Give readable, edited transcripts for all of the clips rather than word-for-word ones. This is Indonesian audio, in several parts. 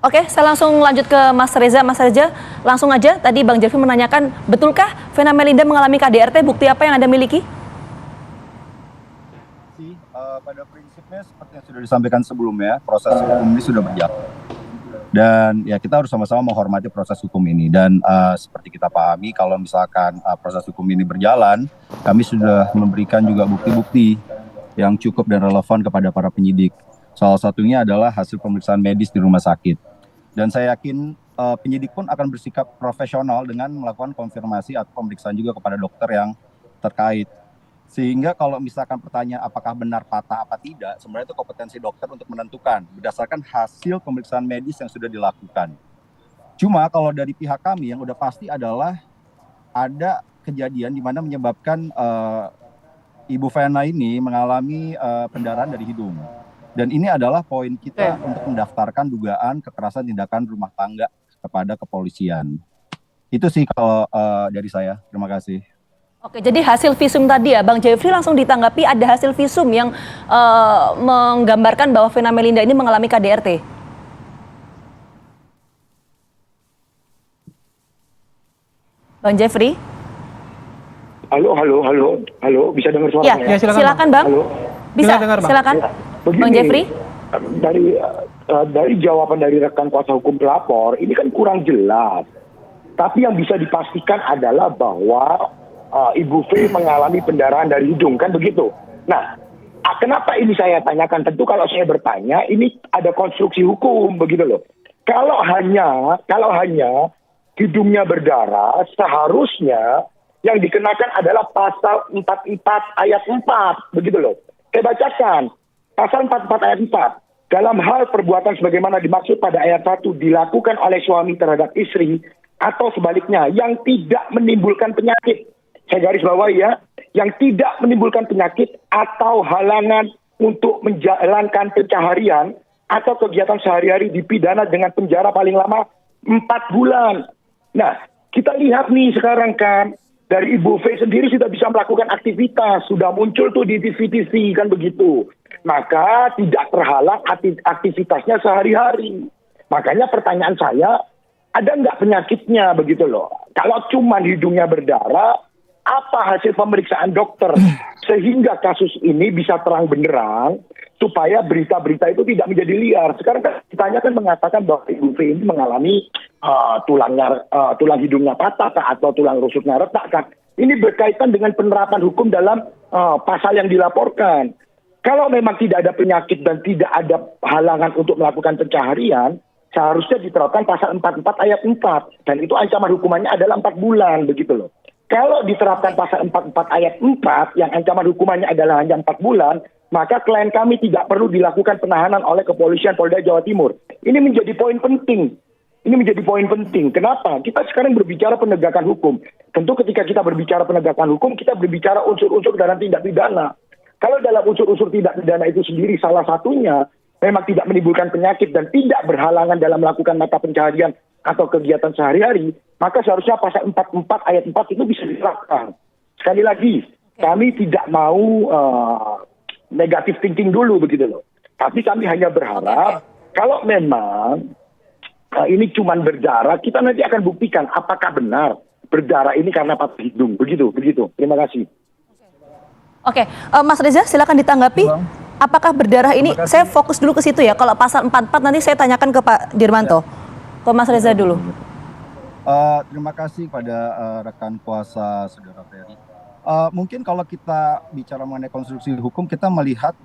Oke, saya langsung lanjut ke Mas Reza. Mas Reza, langsung aja. Tadi Bang Jeffrey menanyakan, betulkah Vena Melinda mengalami KDRT? Bukti apa yang Anda miliki? Pada prinsipnya seperti yang sudah disampaikan sebelumnya, proses hukum ini sudah berjalan. Dan ya kita harus sama-sama menghormati proses hukum ini. Dan seperti kita pahami, kalau misalkan proses hukum ini berjalan, kami sudah memberikan juga bukti-bukti yang cukup dan relevan kepada para penyidik. Salah satunya adalah hasil pemeriksaan medis di rumah sakit. Dan saya yakin penyidik pun akan bersikap profesional dengan melakukan konfirmasi atau pemeriksaan juga kepada dokter yang terkait. Sehingga kalau misalkan pertanyaan apakah benar patah apa tidak, sebenarnya itu kompetensi dokter untuk menentukan berdasarkan hasil pemeriksaan medis yang sudah dilakukan. Cuma kalau dari pihak kami yang udah pasti adalah ada kejadian di mana menyebabkan Ibu Vena ini mengalami pendarahan dari hidung. Dan ini adalah poin kita untuk mendaftarkan dugaan kekerasan tindakan rumah tangga kepada kepolisian. Itu sih kalau dari saya. Terima kasih. Oke, jadi hasil visum tadi ya, Bang Jeffrey langsung ditanggapi ada hasil visum yang menggambarkan bahwa Vena Melinda ini mengalami KDRT. Bang Jeffrey? Halo, bisa dengar suara Ya, saya? silakan Bang. Halo. Bisa, Dengar, Bang. silakan. Begini, Bang Jeffrey? Dari jawaban dari rekan kuasa hukum pelapor, ini kan kurang jelas. Tapi yang bisa dipastikan adalah bahwa Ibu V mengalami pendarahan dari hidung, kan begitu. Nah, kenapa ini saya tanyakan? Tentu kalau saya bertanya, ini ada konstruksi hukum, begitu loh. Kalau hanya hidungnya berdarah, seharusnya yang dikenakan adalah pasal 44 ayat 4, begitu loh. Saya bacakan, pasal 44 ayat 4. Dalam hal perbuatan sebagaimana dimaksud pada ayat 1 dilakukan oleh suami terhadap istri atau sebaliknya yang tidak menimbulkan penyakit. Saya garis bawahi ya, yang tidak menimbulkan penyakit atau halangan untuk menjalankan pencaharian atau kegiatan sehari-hari dipidana dengan penjara paling lama 4 bulan. Nah, kita lihat nih sekarang kan, dari Ibu V sendiri sudah bisa melakukan aktivitas, sudah muncul tuh di TV-TV kan begitu. Maka tidak terhalang aktivitasnya sehari-hari. Makanya pertanyaan saya, ada nggak penyakitnya begitu loh. Kalau cuma hidungnya berdarah, apa hasil pemeriksaan dokter sehingga kasus ini bisa terang benderang supaya berita-berita itu tidak menjadi liar. Sekarang kan ditanya kan mengatakan bahwa Ibu V ini mengalami tulang hidungnya patah atau tulang rusuknya retak kan. Ini berkaitan dengan penerapan hukum dalam pasal yang dilaporkan. Kalau memang tidak ada penyakit dan tidak ada halangan untuk melakukan pencaharian, seharusnya diterapkan pasal 44 ayat 4. Dan itu ancaman hukumannya adalah 4 bulan, begitu loh. Kalau diterapkan pasal 44 ayat 4, yang ancaman hukumannya adalah hanya 4 bulan, maka klien kami tidak perlu dilakukan penahanan oleh kepolisian Polda Jawa Timur. Ini menjadi poin penting. Kenapa? Kita sekarang berbicara penegakan hukum. Tentu ketika kita berbicara penegakan hukum, kita berbicara unsur-unsur dalam tindak pidana. Kalau dalam unsur-unsur tindak pidana itu sendiri salah satunya memang tidak menimbulkan penyakit dan tidak berhalangan dalam melakukan mata pencaharian atau kegiatan sehari-hari, maka seharusnya pasal 44 ayat 4 itu bisa diterapkan. Sekali lagi, kami tidak mau negatif thinking dulu begitu loh. Tapi kami hanya berharap kalau memang ini cuma berdarah, kita nanti akan buktikan apakah benar berdarah ini karena patah hidung. Begitu. Terima kasih. Oke, Mas Reza silakan ditanggapi. Apakah berdarah ini, saya fokus dulu ke situ ya. Kalau pasal 44 nanti saya tanyakan ke Pak Dirmanto. Ke Mas Reza dulu. Terima kasih pada rekan kuasa Saudara Ferry. Mungkin kalau kita bicara mengenai konstruksi hukum, kita melihat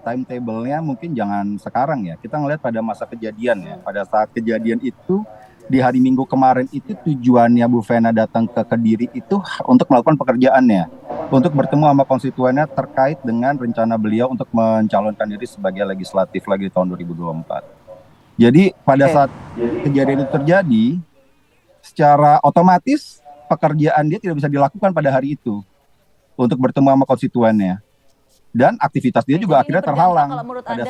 timetable-nya mungkin jangan sekarang ya. Kita ngelihat pada masa kejadian ya. Pada saat kejadian itu, di hari Minggu kemarin itu tujuannya Bu Vena datang ke Kediri itu untuk melakukan pekerjaannya. Untuk bertemu sama konstituennya terkait dengan rencana beliau untuk mencalonkan diri sebagai legislatif lagi tahun 2024. Jadi pada saat kejadian itu terjadi, secara otomatis pekerjaan dia tidak bisa dilakukan pada hari itu untuk bertemu sama konstituennya. Dan aktivitas dia juga akhirnya terhalang pada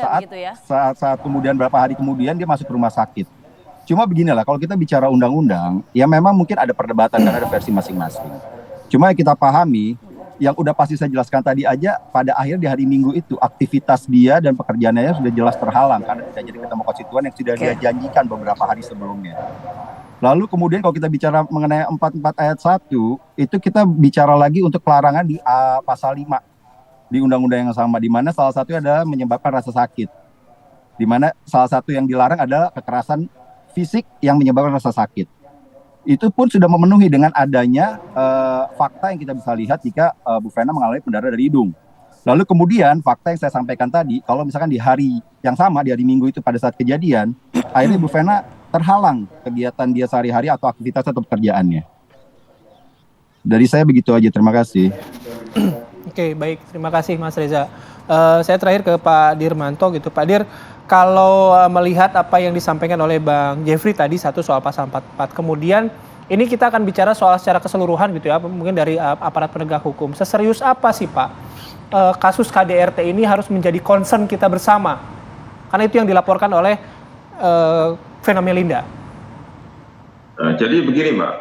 saat kemudian beberapa hari kemudian dia masuk ke rumah sakit. Cuma beginilah, kalau kita bicara undang-undang, ya memang mungkin ada perdebatan karena ada versi masing-masing. Cuma yang kita pahami, yang udah pasti saya jelaskan tadi aja, pada akhir di hari Minggu itu aktivitas dia dan pekerjaannya sudah jelas terhalang karena tidak jadi ketemu konstituen yang sudah dia janjikan beberapa hari sebelumnya. Lalu kemudian kalau kita bicara mengenai 44 ayat 1, itu kita bicara lagi untuk pelarangan di pasal 5 di undang-undang yang sama, di mana salah satu adalah menyebabkan rasa sakit. Di mana salah satu yang dilarang adalah kekerasan fisik yang menyebabkan rasa sakit. Itu pun sudah memenuhi dengan adanya fakta yang kita bisa lihat jika Bu Vena mengalami pendarahan dari hidung. Lalu kemudian fakta yang saya sampaikan tadi, kalau misalkan di hari yang sama, di hari Minggu itu pada saat kejadian, akhirnya Bu Vena terhalang kegiatan dia sehari-hari atau aktivitas atau pekerjaannya. Dari saya begitu aja, terima kasih. Oke, baik, terima kasih Mas Reza. Saya terakhir ke Pak Dirmanto gitu. Pak Dir, kalau melihat apa yang disampaikan oleh Bang Jeffrey tadi, satu soal pasal 44, kemudian ini kita akan bicara soal secara keseluruhan gitu ya, mungkin dari aparat penegak hukum. Seserius apa sih Pak kasus KDRT ini harus menjadi concern kita bersama? Karena itu yang dilaporkan oleh Vena Melinda. Jadi begini Mbak,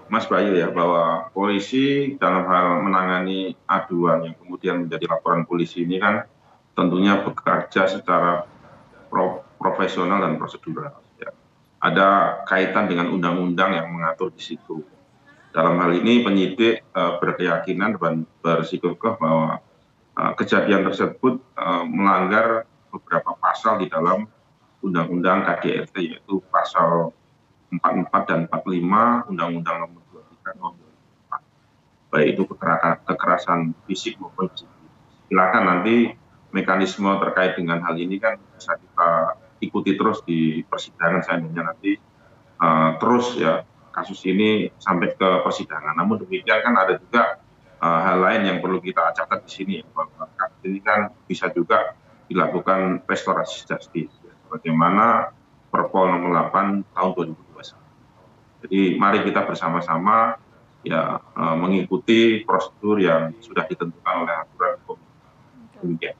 Mas Bayu ya, bahwa polisi dalam hal menangani aduan yang kemudian menjadi laporan polisi ini kan tentunya bekerja secara profesional dan prosedural. Ya. Ada kaitan dengan undang-undang yang mengatur di situ. Dalam hal ini penyidik berkeyakinan dan bersikukuh bahwa kejadian tersebut melanggar beberapa pasal di dalam undang-undang KDRT, yaitu pasal 44 dan 45 Undang-Undang Nomor 23 Tahun 2004. Baik itu kekerasan fisik maupun psikis. Silakan nanti mekanisme terkait dengan hal ini kan bisa kita ikuti terus di persidangan, seandainya nanti terus ya kasus ini sampai ke persidangan. Namun demikian kan ada juga hal lain yang perlu kita catat di sini, bahwa kasus ini kan bisa juga dilakukan restorasi justice, ya, bagaimana Perpol nomor 8 tahun 2021. Jadi mari kita bersama-sama ya mengikuti prosedur yang sudah ditentukan oleh aturan hukum. Demikian.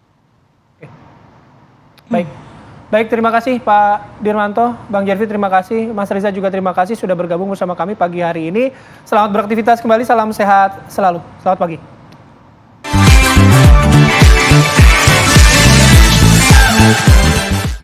Baik, terima kasih Pak Dirmanto, Bang Jeffrey terima kasih, Mas Reza juga terima kasih sudah bergabung bersama kami pagi hari ini. Selamat beraktivitas kembali, salam sehat selalu. Selamat pagi.